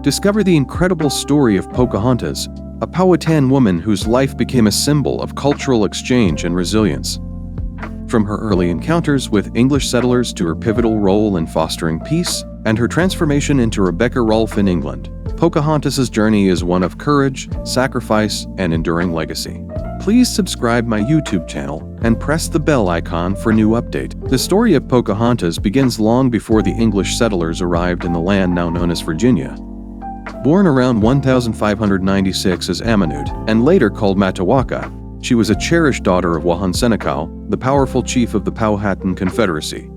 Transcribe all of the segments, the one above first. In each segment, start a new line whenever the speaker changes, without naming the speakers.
Discover the incredible story of Pocahontas, a Powhatan woman whose life became a symbol of cultural exchange and resilience. From her early encounters with English settlers to her pivotal role in fostering peace and her transformation into Rebecca Rolfe in England, Pocahontas' journey is one of courage, sacrifice, and enduring legacy. Please subscribe my YouTube channel and press the bell icon for new update. The story of Pocahontas begins long before the English settlers arrived in the land now known as Virginia. Born around 1596 as Amanute and later called Matoaka, she was a cherished daughter of Wahan-Senekau, the powerful chief of the Powhatan Confederacy.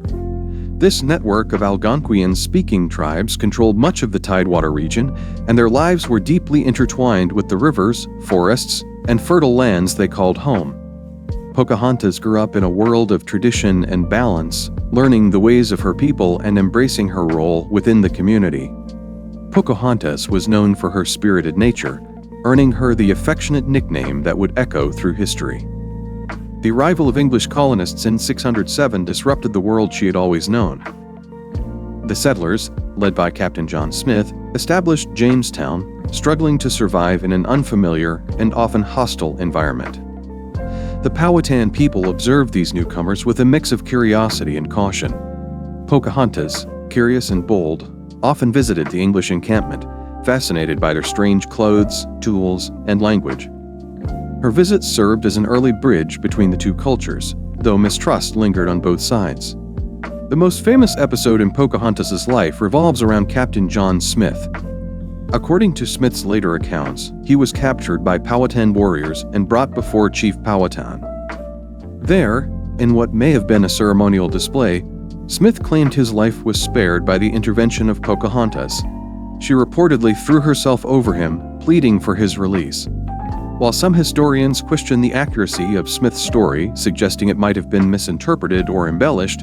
This network of Algonquian-speaking tribes controlled much of the Tidewater region, and their lives were deeply intertwined with the rivers, forests, and fertile lands they called home. Pocahontas grew up in a world of tradition and balance, learning the ways of her people and embracing her role within the community. Pocahontas was known for her spirited nature, earning her the affectionate nickname that would echo through history. The arrival of English colonists in 607 disrupted the world she had always known. The settlers, led by Captain John Smith, established Jamestown, struggling to survive in an unfamiliar and often hostile environment. The Powhatan people observed these newcomers with a mix of curiosity and caution. Pocahontas, curious and bold, often visited the English encampment, fascinated by their strange clothes, tools, and language. Her visits served as an early bridge between the two cultures, though mistrust lingered on both sides. The most famous episode in Pocahontas' life revolves around Captain John Smith. According to Smith's later accounts, he was captured by Powhatan warriors and brought before Chief Powhatan. There, in what may have been a ceremonial display, Smith claimed his life was spared by the intervention of Pocahontas. She reportedly threw herself over him, pleading for his release. While some historians question the accuracy of Smith's story, suggesting it might have been misinterpreted or embellished,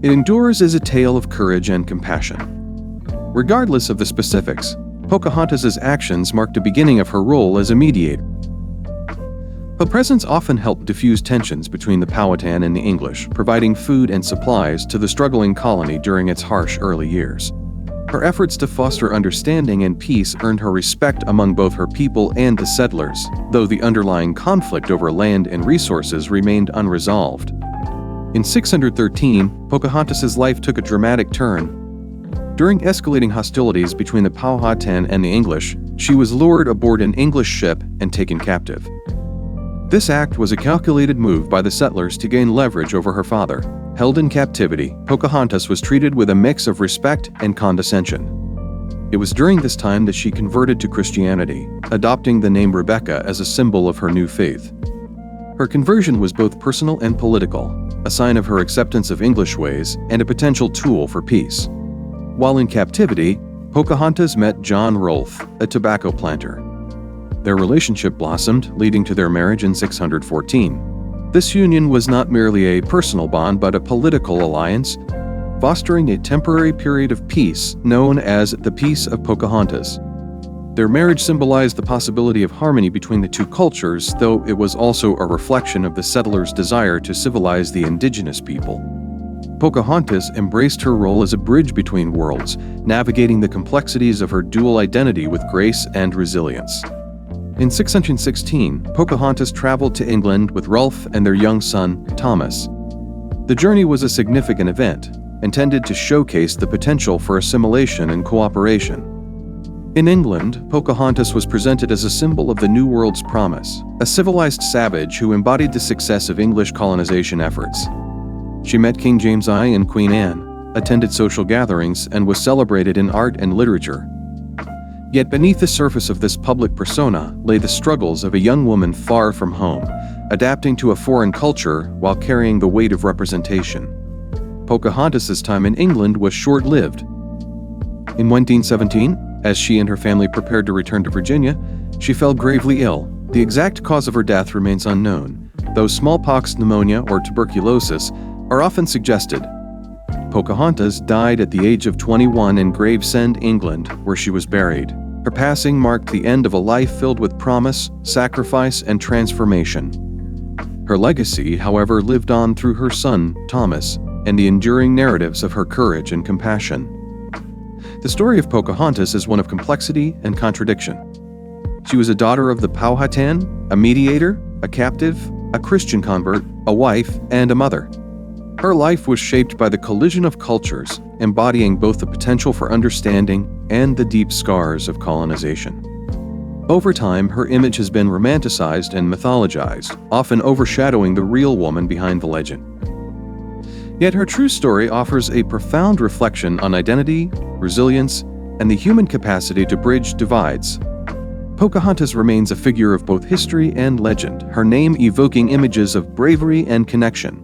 it endures as a tale of courage and compassion. Regardless of the specifics, Pocahontas' actions marked the beginning of her role as a mediator. Her presence often helped diffuse tensions between the Powhatan and the English, providing food and supplies to the struggling colony during its harsh early years. Her efforts to foster understanding and peace earned her respect among both her people and the settlers, though the underlying conflict over land and resources remained unresolved. In 613, Pocahontas' life took a dramatic turn. During escalating hostilities between the Powhatan and the English, she was lured aboard an English ship and taken captive. This act was a calculated move by the settlers to gain leverage over her father. Held in captivity, Pocahontas was treated with a mix of respect and condescension. It was during this time that she converted to Christianity, adopting the name Rebecca as a symbol of her new faith. Her conversion was both personal and political, a sign of her acceptance of English ways and a potential tool for peace. While in captivity, Pocahontas met John Rolfe, a tobacco planter. Their relationship blossomed, leading to their marriage in 614. This union was not merely a personal bond but a political alliance, fostering a temporary period of peace known as the Peace of Pocahontas. Their marriage symbolized the possibility of harmony between the two cultures, though it was also a reflection of the settlers' desire to civilize the indigenous people. Pocahontas embraced her role as a bridge between worlds, navigating the complexities of her dual identity with grace and resilience. In 616, Pocahontas traveled to England with Rolfe and their young son, Thomas. The journey was a significant event, intended to showcase the potential for assimilation and cooperation. In England, Pocahontas was presented as a symbol of the New World's promise, a civilized savage who embodied the success of English colonization efforts. She met King James I and Queen Anne, attended social gatherings, and was celebrated in art and literature. Yet beneath the surface of this public persona lay the struggles of a young woman far from home, adapting to a foreign culture while carrying the weight of representation. Pocahontas' time in England was short-lived. In 1917, as she and her family prepared to return to Virginia, she fell gravely ill. The exact cause of her death remains unknown, though smallpox, pneumonia, or tuberculosis are often suggested. Pocahontas died at the age of 21 in Gravesend, England, where she was buried. Her passing marked the end of a life filled with promise, sacrifice, and transformation. Her legacy, however, lived on through her son, Thomas, and the enduring narratives of her courage and compassion. The story of Pocahontas is one of complexity and contradiction. She was a daughter of the Powhatan, a mediator, a captive, a Christian convert, a wife, and a mother. Her life was shaped by the collision of cultures, embodying both the potential for understanding and the deep scars of colonization. Over time, her image has been romanticized and mythologized, often overshadowing the real woman behind the legend. Yet her true story offers a profound reflection on identity, resilience, and the human capacity to bridge divides. Pocahontas remains a figure of both history and legend, her name evoking images of bravery and connection.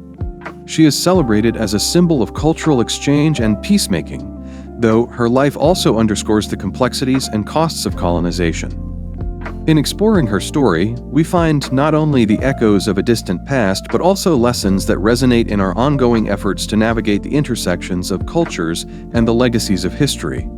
She is celebrated as a symbol of cultural exchange and peacemaking, though her life also underscores the complexities and costs of colonization. In exploring her story, we find not only the echoes of a distant past, but also lessons that resonate in our ongoing efforts to navigate the intersections of cultures and the legacies of history.